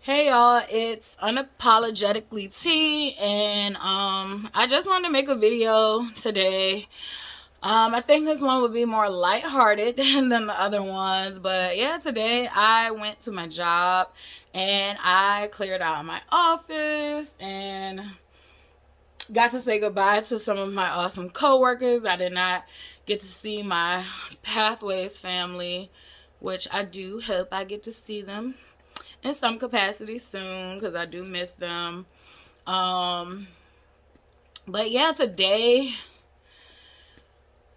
Hey y'all, it's Unapologetically T, and I just wanted to make a video today. I think this one would be more lighthearted than the other ones, but yeah, today I went to my job and I cleared out my office and got to say goodbye to some of my awesome coworkers. I did not get to see my Pathways family, which I do hope I get to see them in some capacity soon because I do miss them. Um, but yeah, today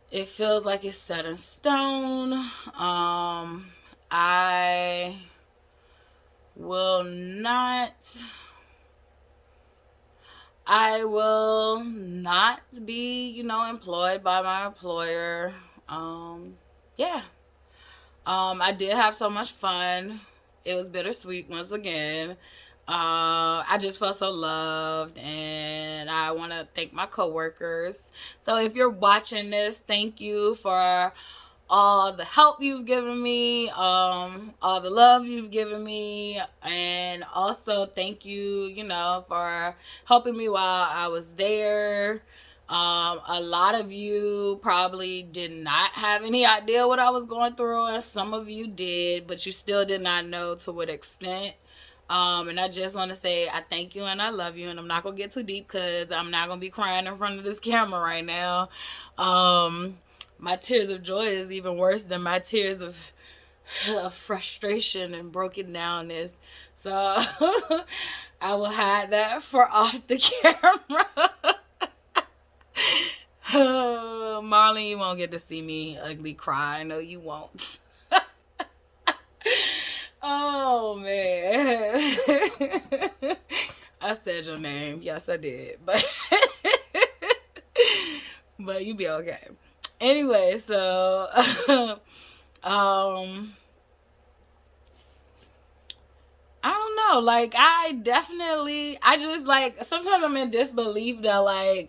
it feels like it's set in stone. I will not. I will not be, employed by my employer. Yeah. I did have so much fun. It was bittersweet once again. I just felt so loved, and I want to thank my coworkers. So if you're watching this, thank you for all the help you've given me, all the love you've given me, and also thank you, for helping me while I was there. A lot of you probably did not have any idea what I was going through, and some of you did, but you still did not know to what extent. And I just want to say I thank you and I love you, and I'm not gonna get too deep because I'm not gonna be crying in front of this camera right now. My tears of joy is even worse than my tears of frustration and broken downness. So I will hide that for off the camera. Marlon, you won't get to see me ugly cry. No, you won't. Oh man. I said your name. Yes, I did. But but you be okay. Anyway, so um I don't know. Like I just like sometimes I'm in disbelief that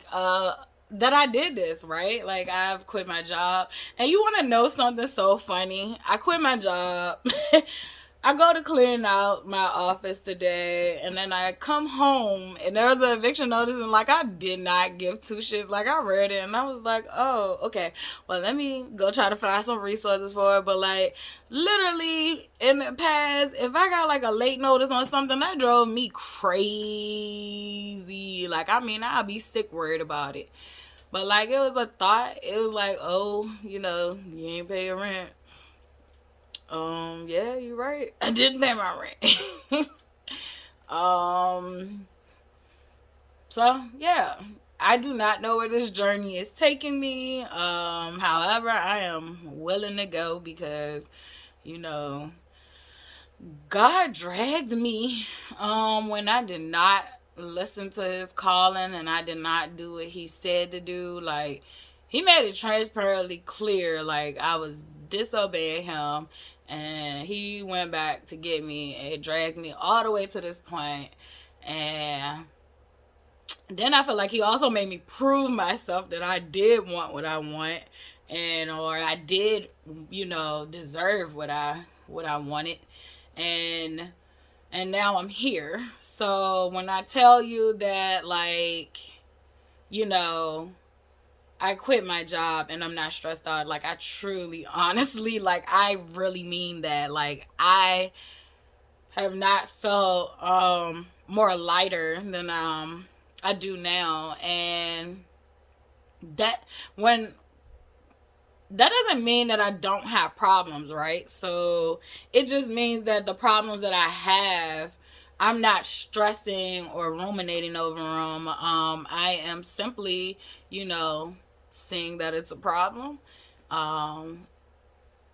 that I did this, right? Like I've quit my job. And you want to know something so funny? I quit my job. I go to clean out my office today, and then I come home, and there was an eviction notice, and like I did not give two shits. Like I read it, and I was like, oh, okay. Well, let me go try to find some resources for it. But like literally in the past, if I got like a late notice on something, that drove me crazy. Like I mean, I'll be sick worried about it. But like it was a thought. It was like, oh, you ain't pay your rent. Yeah, you're right. I didn't pay my rent. um, so yeah, I do not know where this journey is taking me. However, I am willing to go because, you know, God dragged me, when I did not listen to his calling and I did not do what he said to do. Like, he made it transparently clear, like, I was disobeying him, and he went back to get me and dragged me all the way to this point. And then I feel like he also made me prove myself that I did want what I want, and or I did, deserve what I wanted. And now I'm here. So when I tell you that, like, you know, I quit my job and I'm not stressed out, like, I truly, honestly, like, I really mean that. Like, I have not felt more lighter than I do now. And that when that doesn't mean that I don't have problems, right? So it just means that the problems that I have, I'm not stressing or ruminating over them. I am simply, seeing that it's a problem. Um,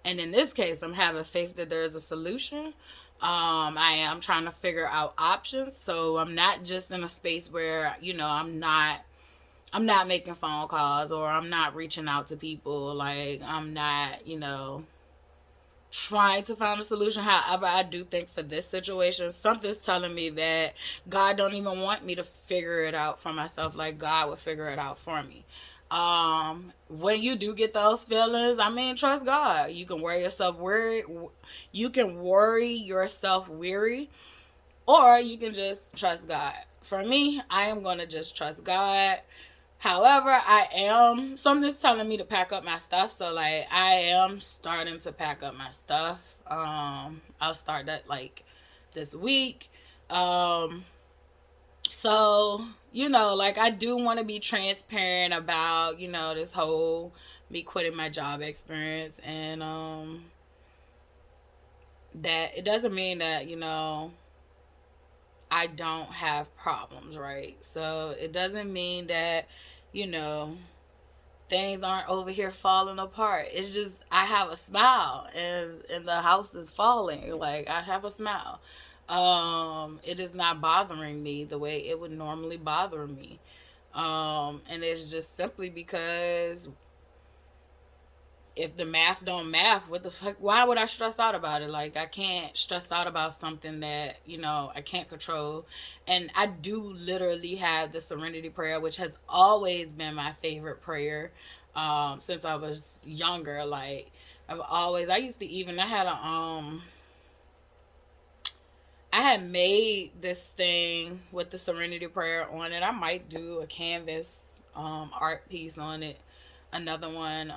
and in this case, I'm having faith that there is a solution. I am trying to figure out options. So I'm not just in a space where, I'm not making phone calls, or I'm not reaching out to people. Like, I'm not, trying to find a solution. However, I do think for this situation, something's telling me that God don't even want me to figure it out for myself. Like, God would figure it out for me. When you do get those feelings, I mean, trust God. You can worry yourself weary. You can worry yourself weary, or you can just trust God. For me, I am going to just trust God. However, something's telling me to pack up my stuff. So, like, I am starting to pack up my stuff. I'll start that, like, this week. So, like, I do want to be transparent about, this whole me quitting my job experience. And, that it doesn't mean that, I don't have problems, right? So it doesn't mean that, you know, things aren't over here falling apart. It's just I have a smile and the house is falling. Like, I have a smile. It is not bothering me the way it would normally bother me. And it's just simply because if the math don't math, what the fuck? Why would I stress out about it? Like, I can't stress out about something that, I can't control. And I do literally have the serenity prayer, which has always been my favorite prayer since I was younger. Like, I used to even, I had made this thing with the serenity prayer on it. I might do a canvas art piece on it, another one.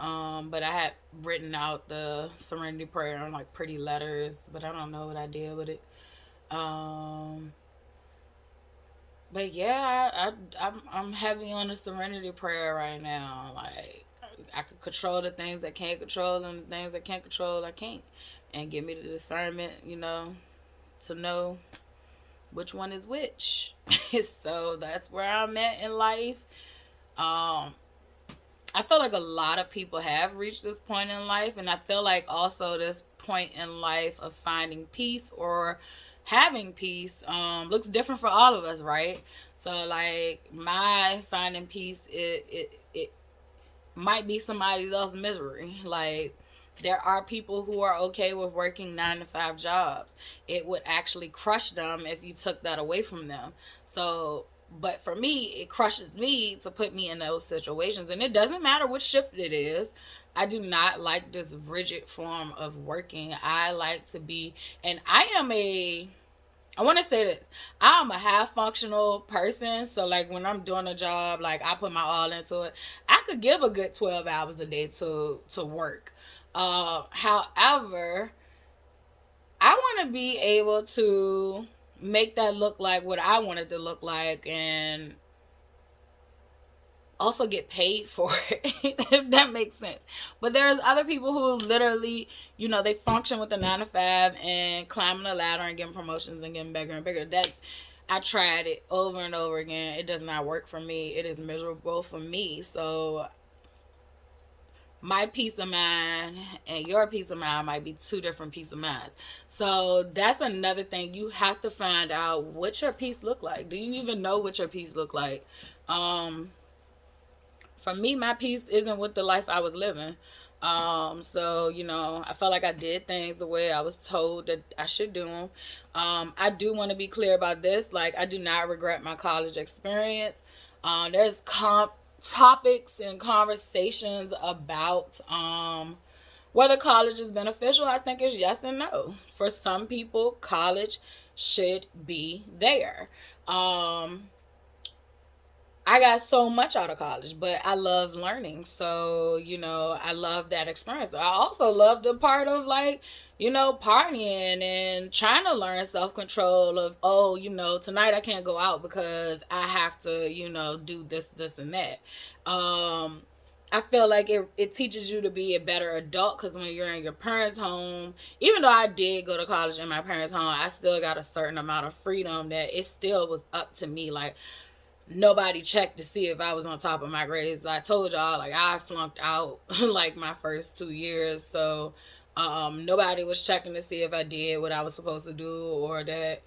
But I had written out the serenity prayer on like pretty letters, but I don't know what I did with it. Um, but yeah, I'm heavy on the serenity prayer right now. Like, I could control the things I can't control, and the things I can't control, I can't. And give me the discernment, to know which one is which. So that's where I'm at in life. Um, I feel like a lot of people have reached this point in life, and I feel like also this point in life of finding peace or having peace looks different for all of us, right? So, like, my finding peace, it might be somebody else's misery. Like, there are people who are okay with working 9 to 5 jobs. It would actually crush them if you took that away from them. So, but for me, it crushes me to put me in those situations. And it doesn't matter which shift it is. I do not like this rigid form of working. I like to be, and I want to say this. I'm a half functional person. So, like, when I'm doing a job, like, I put my all into it. I could give a good 12 hours a day to work. However, I want to be able to make that look like what I want it to look like, and also get paid for it, if that makes sense. But there's other people who literally, they function with the 9 to 5 and climbing the ladder and getting promotions and getting bigger and bigger. That I tried it over and over again. It does not work for me. It is miserable for me. So my peace of mind and your peace of mind might be two different peace of minds. So that's another thing. You have to find out what your peace look like. Do you even know what your peace look like? For me, my peace isn't with the life I was living. So, I felt like I did things the way I was told that I should do them. I do want to be clear about this. Like, I do not regret my college experience. There's topics and conversations about whether college is beneficial. I think it's yes and no. For some people, college should be there. I got so much out of college, but I love learning. So, I love that experience. I also love the part of, like, partying and trying to learn self control of, oh, tonight I can't go out because I have to, do this, and that. I feel like it teaches you to be a better adult, because when you're in your parents' home, even though I did go to college in my parents' home, I still got a certain amount of freedom that it still was up to me. Like, nobody checked to see if I was on top of my grades. I told y'all, like, I flunked out like my first 2 years. So nobody was checking to see if I did what I was supposed to do, or that,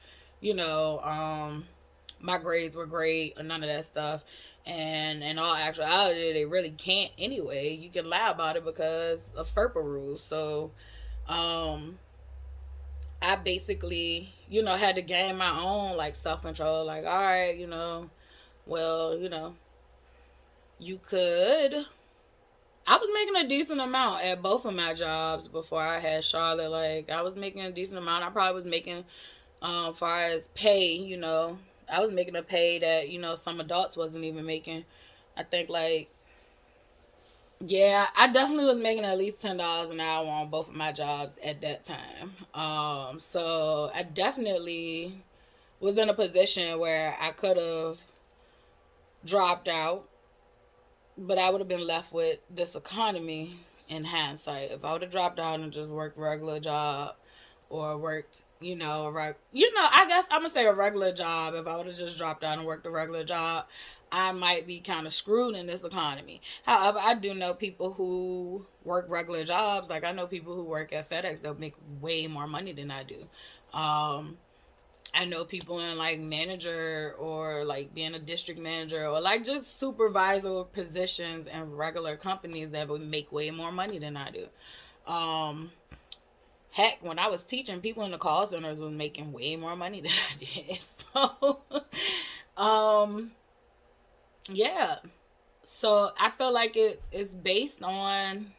my grades were great, or none of that stuff. And in all actuality, they really can't anyway. You can lie about it because of FERPA rules. So I basically, had to gain my own, like, self-control. Like, all right, well, you could. I was making a decent amount at both of my jobs before I had Charlotte. Like, I was making a decent amount. I probably was making Far as pay, I was making a pay that, some adults wasn't even making. I think like, yeah, I definitely was making at least $10 an hour on both of my jobs at that time. So I definitely was in a position where I could have dropped out, but I would have been left with this economy in hindsight. If I would have dropped out and just worked regular job or worked, I guess I'm gonna say a regular job. If I would have just dropped out and worked a regular job, I might be kind of screwed in this economy. However, I do know people who work regular jobs. Like I know people who work at FedEx that make way more money than I do. Um, I know people in like manager or like being a district manager or like just supervisor positions in regular companies that would make way more money than I do. Um, Heck, when I was teaching, people in the call centers was making way more money than I did. So, um, yeah. So I feel like it's based on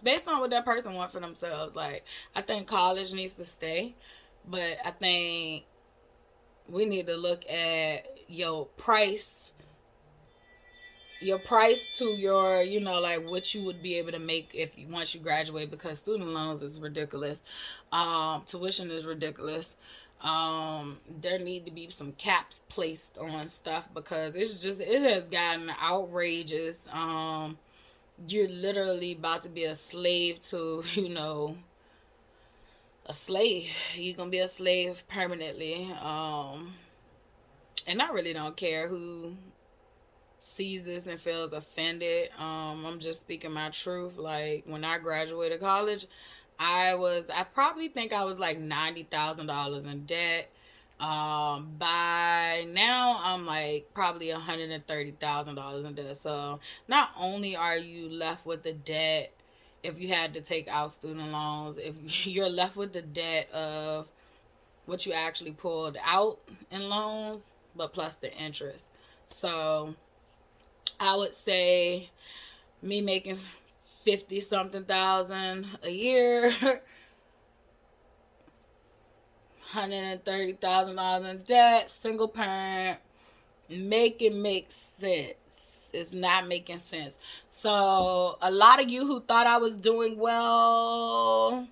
what that person wants for themselves. Like I think college needs to stay, but I think we need to look at your price to your, like what you would be able to make if once you graduate, because student loans is ridiculous. Tuition is ridiculous. There need to be some caps placed on stuff because it has gotten outrageous. You're literally about to be a slave to, a slave. You're gonna be a slave permanently. And I really don't care who sees this and feels offended. I'm just speaking my truth. Like when I graduated college, I probably think I was like $90,000 in debt. By now I'm like probably $130,000 in debt. So not only are you left with the debt if you had to take out student loans, if you're left with the debt of what you actually pulled out in loans, but plus the interest. So I would say me making 50 something thousand a year, $130,000 in debt, single parent, make it make sense. It's not making sense. So a lot of you who thought I was doing well,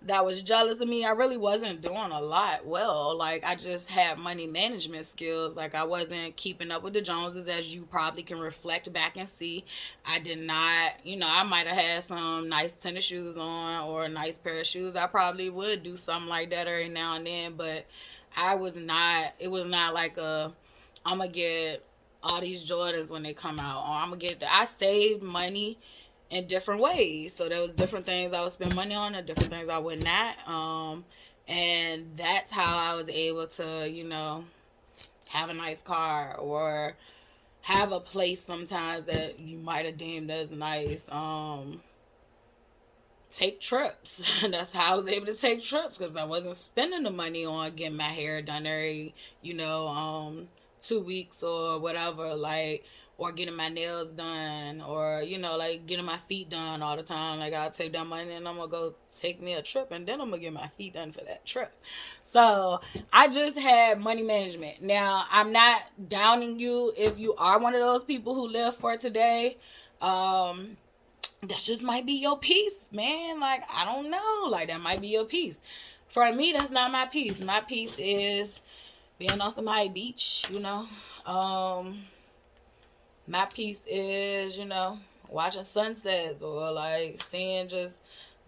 that was jealous of me. I really wasn't doing a lot well. Like I just had money management skills. Like I wasn't keeping up with the Joneses, as you probably can reflect back and see. I did not, I might have had some nice tennis shoes on or a nice pair of shoes. I probably would do something like that every now and then, but it was not like I'm gonna get all these Jordans when they come out, or I saved money in different ways. So there was different things I would spend money on and different things I would not. And that's how I was able to, have a nice car or have a place sometimes that you might have deemed as nice. Take trips. That's how I was able to take trips because I wasn't spending the money on getting my hair done every, 2 weeks or whatever, like, or getting my nails done or, like getting my feet done all the time. Like, I'll take that money and I'm going to go take me a trip and then I'm going to get my feet done for that trip. So I just had money management. Now, I'm not downing you if you are one of those people who live for today. That just might be your piece, man. Like, I don't know. Like, that might be your piece. For me, that's not my piece. My piece is being on somebody's beach, My piece is, watching sunsets or, like, seeing just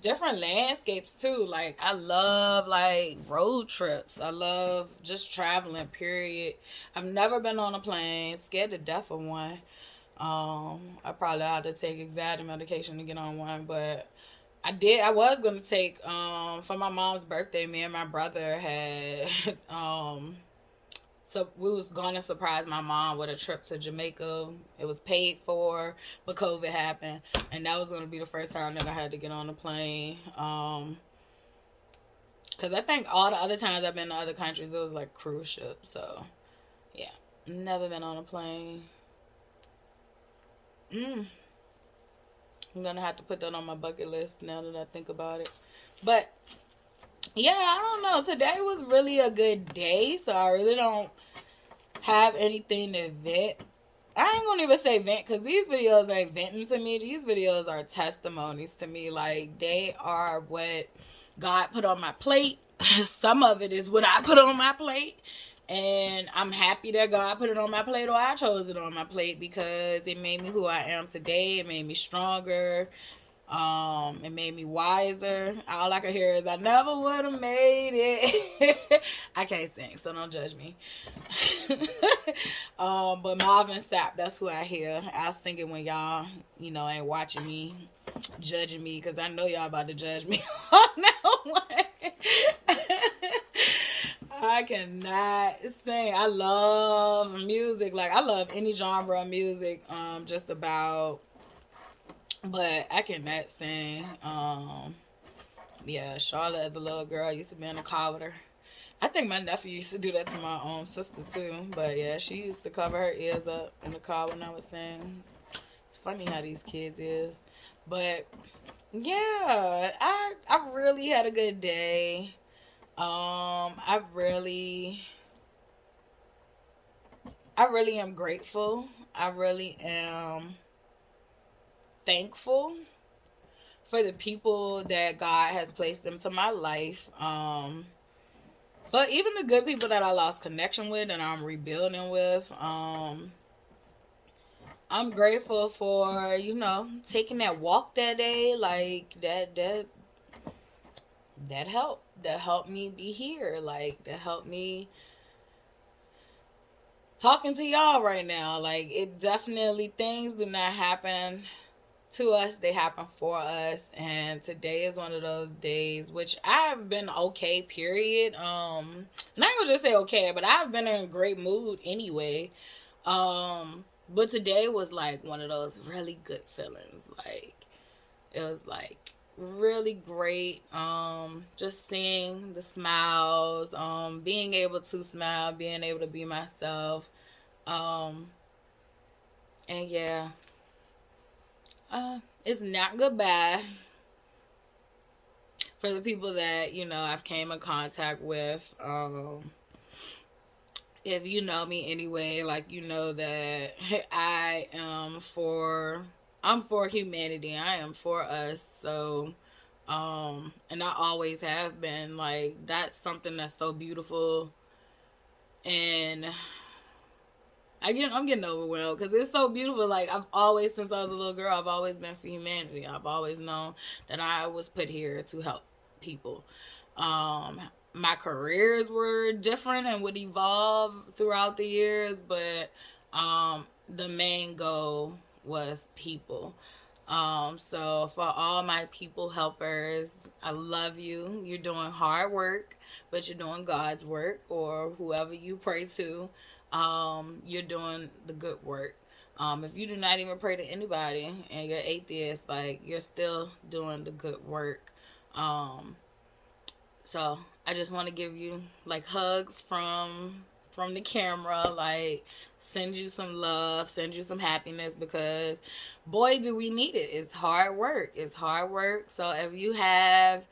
different landscapes, too. Like, I love, like, road trips. I love just traveling, period. I've never been on a plane. Scared to death of one. I probably had to take anxiety medication to get on one, but I was gonna take for my mom's birthday. Me and my brother had so we was gonna surprise my mom with a trip to Jamaica. It was paid for, but COVID happened, and that was gonna be the first time that I had to get on a plane. Cause I think all the other times I've been to other countries, it was like cruise ships. So yeah, never been on a plane. Mm. I'm gonna have to put that on my bucket list now that I think about it. But yeah, I don't know. Today was really a good day, so I really don't have anything to vent. I ain't gonna even say vent because these videos ain't venting to me. These videos are testimonies to me. Like, they are what God put on my plate. Some of it is what I put on my plate. And I'm happy that God put it on my plate, or I chose it on my plate, because it made me who I am today. It made me stronger. It made me wiser. All I can hear is I never would have made it. I can't sing, so don't judge me. But Marvin Sapp, that's who I hear. I'll sing it when y'all, ain't watching me, judging me, because I know y'all about to judge me on that one. I cannot sing. I love music. Like, I love any genre of music, just about. But I cannot sing. Yeah, Charlotte as a little girl used to be in the car with her. I think my nephew used to do that to my own sister too. But yeah, she used to cover her ears up in the car when I was singing. It's funny how these kids is. But yeah, I really had a good day. I really am grateful. I really am thankful for the people that God has placed into my life. But even the good people that I lost connection with and I'm rebuilding with. I'm grateful for, taking that walk that day. Like, that helped. That helped me be here. Like, that helped me talking to y'all right now. Like, it definitely, things do not happen to us, they happen for us. And today is one of those days which I've been okay, period. Not gonna just say okay, but I've been in a great mood anyway. But today was like one of those really good feelings. Like, it was like really great. Just seeing the smiles, being able to smile, being able to be myself. And yeah. It's not goodbye for the people that, I've came in contact with. If you know me anyway, like, you know that I'm for humanity. I am for us. So, and I always have been. Like, that's something that's so beautiful. And I'm getting overwhelmed because it's so beautiful. Like, I've always, since I was a little girl, I've always been for humanity. I've always known that I was put here to help people. My careers were different and would evolve throughout the years, but the main goal was people. So for all my people helpers, I love you. You're doing hard work, but you're doing God's work, or whoever you pray to. You're doing the good work. If you do not even pray to anybody and you're atheist, like, you're still doing the good work. So I just want to give you like hugs from the camera, like, send you some love, send you some happiness, because boy, do we need it. It's hard work. It's hard work. So if you have,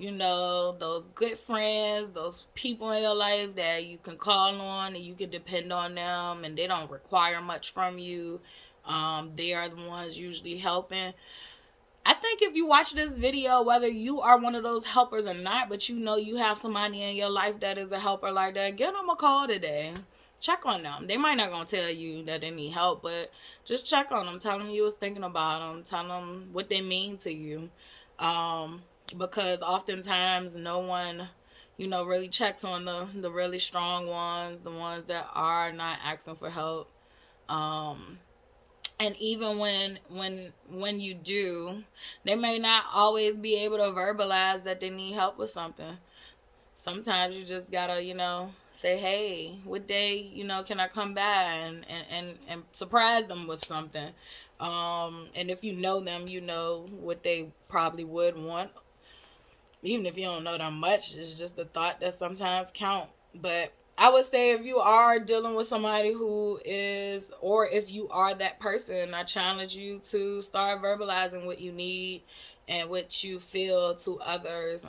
those good friends, those people in your life that you can call on and you can depend on them, and they don't require much from you, they are the ones usually helping. I think if you watch this video, whether you are one of those helpers or not, but you have somebody in your life that is a helper like that, give them a call today. Check on them. They might not gonna tell you that they need help, but just check on them. Tell them you was thinking about them. Tell them what they mean to you. Because oftentimes no one, really checks on the really strong ones, the ones that are not asking for help. And even when you do, they may not always be able to verbalize that they need help with something. Sometimes you just gotta, say, hey, what day, can I come by and surprise them with something. And if you know them, you know what they probably would want. Even if you don't know them much, it's just the thought that sometimes count. But I would say, if you are dealing with somebody who is, or if you are that person, I challenge you to start verbalizing what you need and what you feel to others.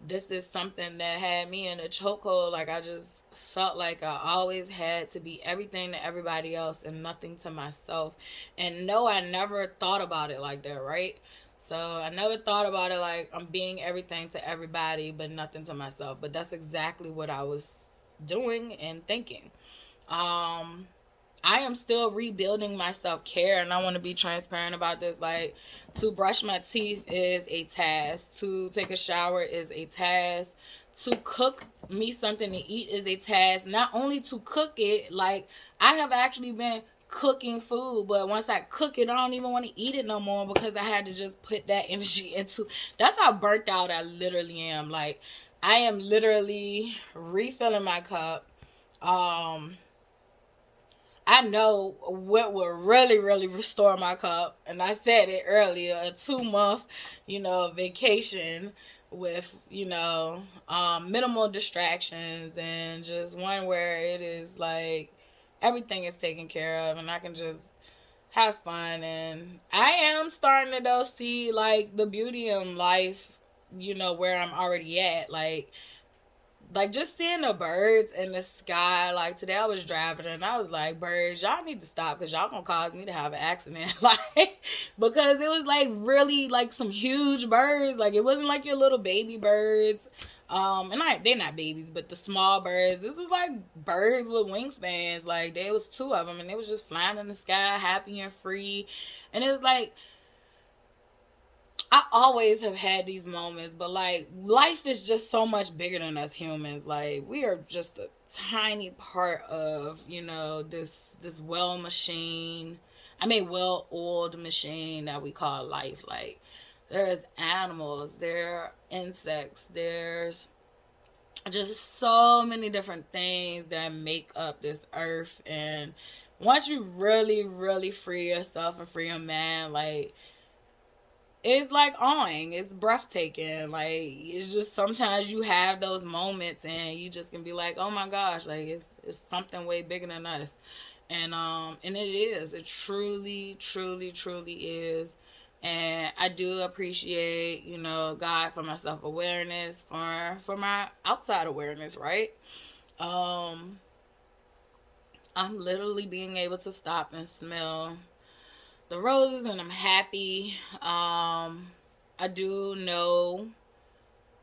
this is something that had me in a chokehold. Like, I just felt like I always had to be everything to everybody else and nothing to myself. And no, I never thought about it like that, right? So I never thought about it like I'm being everything to everybody but nothing to myself. But that's exactly what I was doing and thinking. Um, I am still rebuilding my self care, and I want to be transparent about this. Like, to brush my teeth is a task, to take a shower is a task, to cook me something to eat is a task. Not only to cook it, like, I have actually been cooking food, but once I cook it, I don't even want to eat it no more because I had to just put that energy into. That's how burnt out I literally am. Like, I am literally refilling my cup. Um, I know what will really, really restore my cup. And I said it earlier, a 2 month, vacation with, minimal distractions, and just one where it is like everything is taken care of and I can just have fun. And I am starting to though see like the beauty in life, where I'm already at. Like just seeing the birds in the sky. Like today I was driving and I was like, birds, y'all need to stop because y'all gonna cause me to have an accident. Like, because it was like really like some huge birds. Like, it wasn't like your little baby birds. They're not babies, but the small birds. This was like birds with wingspans. Like, there was two of them and they was just flying in the sky, happy and free. And it was like, I always have had these moments, but like life is just so much bigger than us humans. Like, we are just a tiny part of, this well machine. I mean, well oiled machine that we call life. Like, there's animals, there are insects, there's just so many different things that make up this earth. And once you really, really free yourself and free your mind, like, it's like awing. It's breathtaking. Like, it's just sometimes you have those moments and you just can be like, oh my gosh, like it's something way bigger than us. And it is. It truly, truly, truly is. And I do appreciate, God for my self awareness, for my outside awareness, right? Um I'm literally being able to stop and smell the roses, and I'm happy. I do know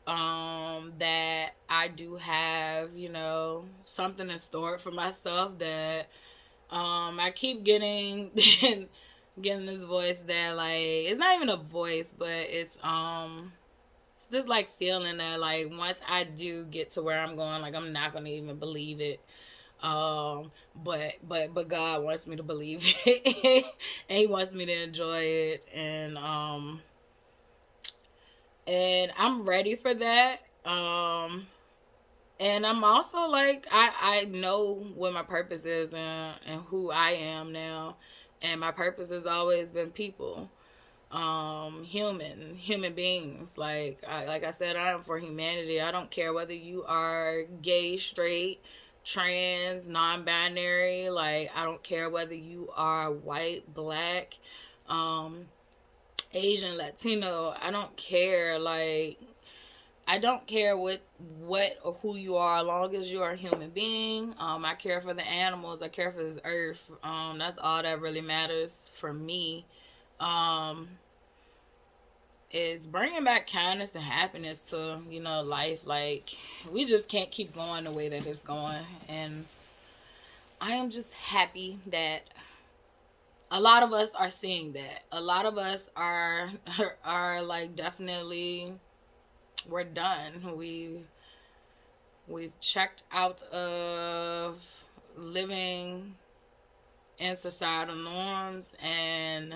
that I do have, something in store for myself that I keep getting getting this voice that, like, it's not even a voice, but it's this like feeling that, like, once I do get to where I'm going, like, I'm not gonna even believe it. But God wants me to believe it, and He wants me to enjoy it, and I'm ready for that. And I'm also like, I know what my purpose is, and who I am now, and my purpose has always been people, human beings. Like I said, I am for humanity. I don't care whether you are gay, straight, trans, non-binary. Like, I don't care whether you are white, black, um Asian, Latino. I don't care. Like, I don't care what or who you are, as long as you are a human being. I care for the animals. I care for this earth. That's all that really matters for me. Um, is bringing back kindness and happiness to, life. Like, we just can't keep going the way that it's going. And I am just happy that a lot of us are seeing that. A lot of us are are like, definitely, we're done. We've checked out of living in societal norms and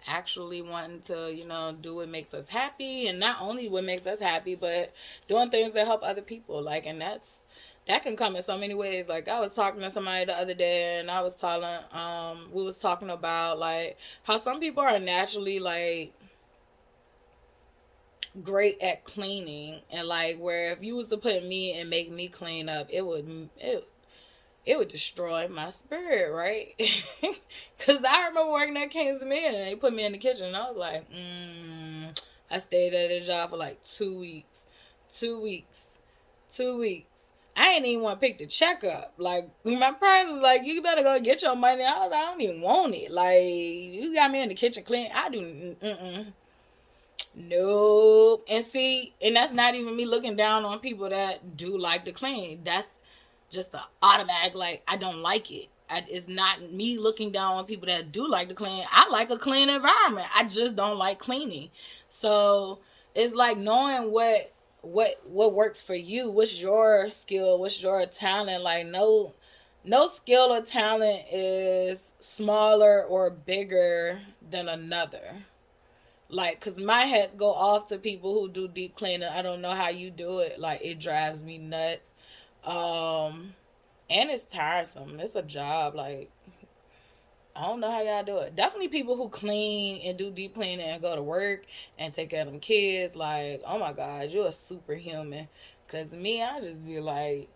actually wanting to, do what makes us happy, and not only what makes us happy, but doing things that help other people. Like, and that can come in so many ways. Like, I was talking to somebody the other day, and we was talking about like how some people are naturally like great at cleaning, and like, where if you was to put me and make me clean up, it would destroy my spirit, right? Because I remember working at King's Men and they put me in the kitchen and I was like, I stayed at a job for like 2 weeks. 2 weeks. 2 weeks. I ain't even want to pick the check up. Like, my parents was like, you better go get your money. I was like, I don't even want it. Like, you got me in the kitchen clean. I do. Nope. And see, and that's not even me looking down on people that do like to clean. That's just the automatic, like, I don't like it. It's not me looking down on people that do like to clean. I like a clean environment. I just don't like cleaning. So it's like knowing what works for you. What's your skill? What's your talent? Like, no skill or talent is smaller or bigger than another. Like, cause my hats go off to people who do deep cleaning. I don't know how you do it. Like, it drives me nuts. Um, and it's tiresome. It's a job. Like, I don't know how y'all do it. Definitely people who clean and do deep cleaning and go to work and take care of them kids. Like, oh my God, you're a superhuman. Cause me, I just be like,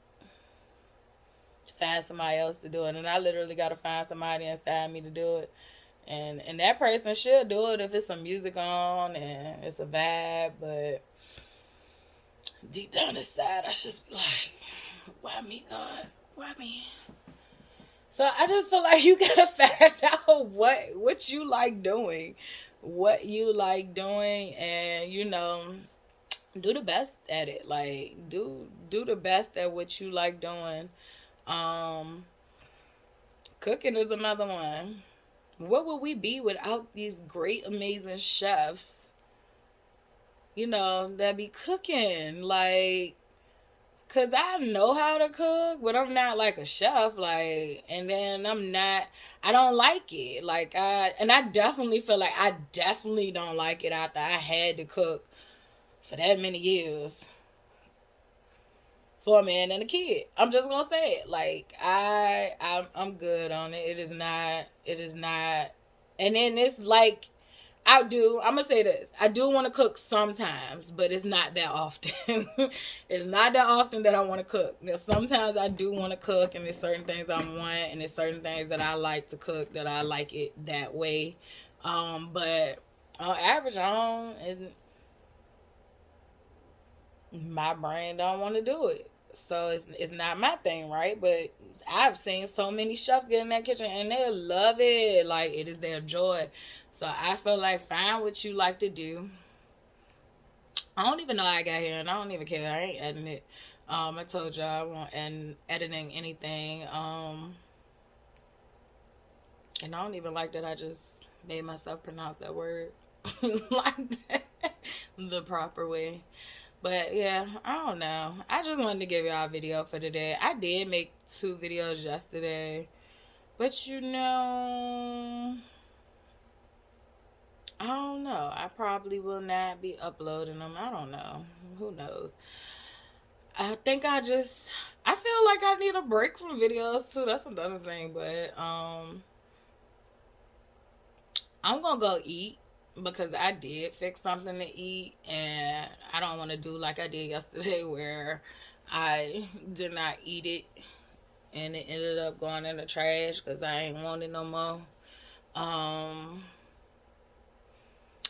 find somebody else to do it, and I literally gotta find somebody inside me to do it. And that person should do it if it's some music on and it's a vibe, but deep down inside, I just be like, why me, God? Why me? So I just feel like you gotta find out what you like doing, and do the best at it. Like, do the best at what you like doing. Um, Cooking is another one. What would we be without these great, amazing chefs? That be cooking. Like, cause I know how to cook, but I'm not like a chef. Like, and then I don't like it. Like, I definitely feel like I definitely don't like it after I had to cook for that many years for a man and a kid. I'm just gonna say it. Like, I'm good on it. It is not. And then it's like, I'm gonna say this. I do want to cook sometimes, but it's not that often. It's not that often that I want to cook. Sometimes I do want to cook, and there's certain things I want, and there's certain things that I like to cook that I like it that way. But on average, I don't. My brain don't want to do it. So it's not my thing, right? But I've seen so many chefs get in that kitchen and they love it. Like, it is their joy. So I feel like, find what you like to do. I don't even know how I got here, and I don't even care. I ain't editing it. I told y'all I won't editing anything. And I don't even like that I just made myself pronounce that word like that the proper way. But yeah, I don't know. I just wanted to give y'all a video for today. I did make 2 videos yesterday. But I don't know. I probably will not be uploading them. I don't know. Who knows? I think I feel like I need a break from videos too. That's another thing. But I'm gonna go eat because I did fix something to eat, and I don't want to do like I did yesterday where I did not eat it and it ended up going in the trash because I ain't want it no more.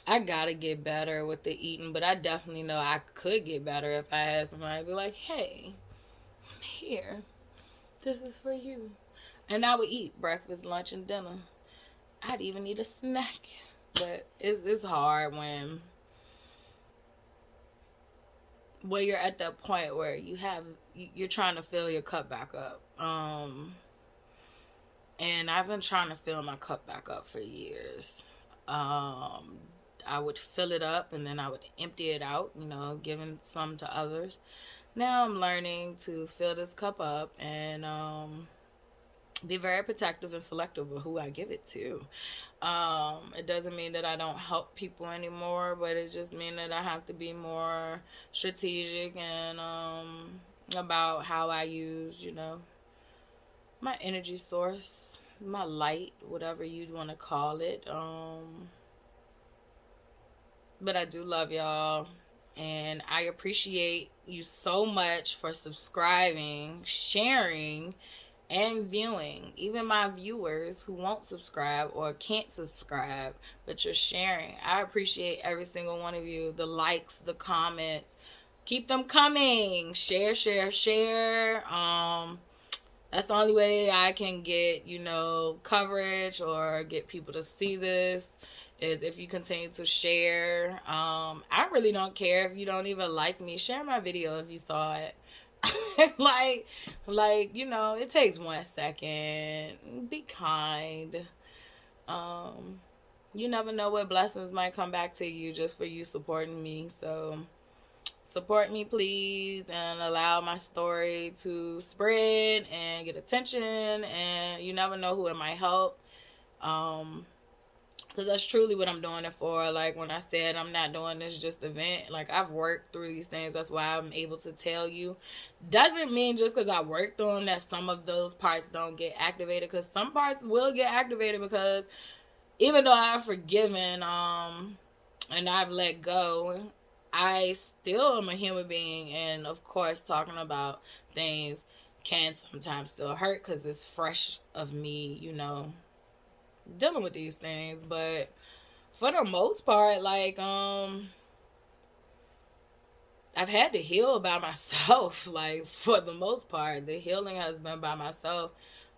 I gotta get better with the eating, but I definitely know I could get better if I had somebody be like, hey, here, this is for you. And I would eat breakfast, lunch, and dinner. I'd even eat a snack. But it's hard when you're at that point where you're trying to fill your cup back up. And I've been trying to fill my cup back up for years. I would fill it up and then I would empty it out, giving some to others. Now I'm learning to fill this cup up and be very protective and selective with who I give it to. It doesn't mean that I don't help people anymore, but it just means that I have to be more strategic and about how I use, my energy source, my light, whatever you'd want to call it. But I do love y'all, and I appreciate you so much for subscribing, sharing, and viewing. Even my viewers who won't subscribe or can't subscribe, but you're sharing. I appreciate every single one of you. The likes, the comments. Keep them coming. Share, share, share. That's the only way I can get, coverage or get people to see this, is if you continue to share. I really don't care if you don't even like me. Share my video if you saw it. It takes 1 second. Be kind. You never know what blessings might come back to you just for you supporting me. So support me, please, and allow my story to spread and get attention. And you never know who it might help. Because that's truly what I'm doing it for. Like, when I said I'm not doing this just event, like, I've worked through these things. That's why I'm able to tell you. Doesn't mean just because I worked through them that some of those parts don't get activated. Because some parts will get activated, because even though I've forgiven and I've let go, I still am a human being. And, of course, talking about things can sometimes still hurt because it's fresh of me, dealing with these things. But for the most part, like, I've had to heal by myself. Like, for the most part, the healing has been by myself.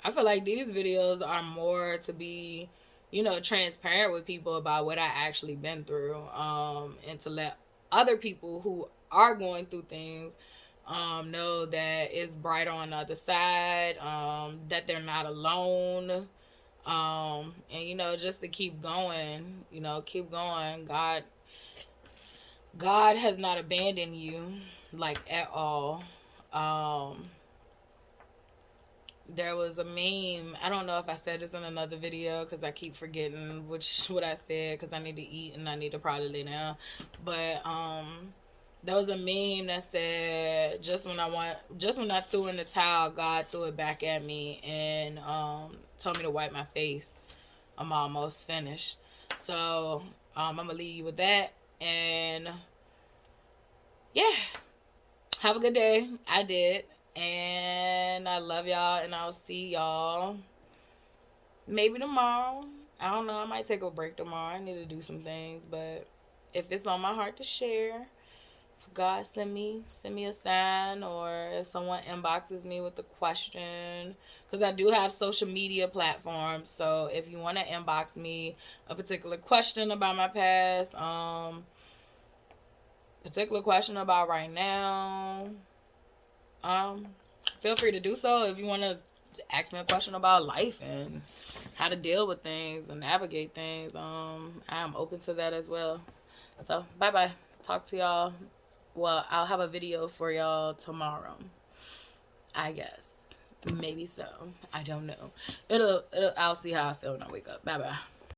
I feel like these videos are more to be, transparent with people about what I actually been through, and to let other people who are going through things know that it's brighter on the other side, that they're not alone. And just to keep going, keep going. God has not abandoned you, like, at all. There was a meme. I don't know if I said this in another video because I keep forgetting what I said, because I need to eat and I need to probably lay down. But there was a meme that said, just when I threw in the towel, God threw it back at me and told me to wipe my face. I'm almost finished. So I'm gonna leave you with that. And yeah, have a good day. I did. And I love y'all, and I'll see y'all maybe tomorrow. I don't know. I might take a break tomorrow. I need to do some things, but if it's on my heart to share, if God send me a sign, or if someone inboxes me with a question, because I do have social media platforms. So if you want to inbox me a particular question about my past, particular question about right now, feel free to do so. If you want to ask me a question about life and how to deal with things and navigate things, I'm open to that as well. So bye. Talk to y'all. Well, I'll have a video for y'all tomorrow, I guess. Maybe so. I don't know. I'll see how I feel when I wake up. Bye.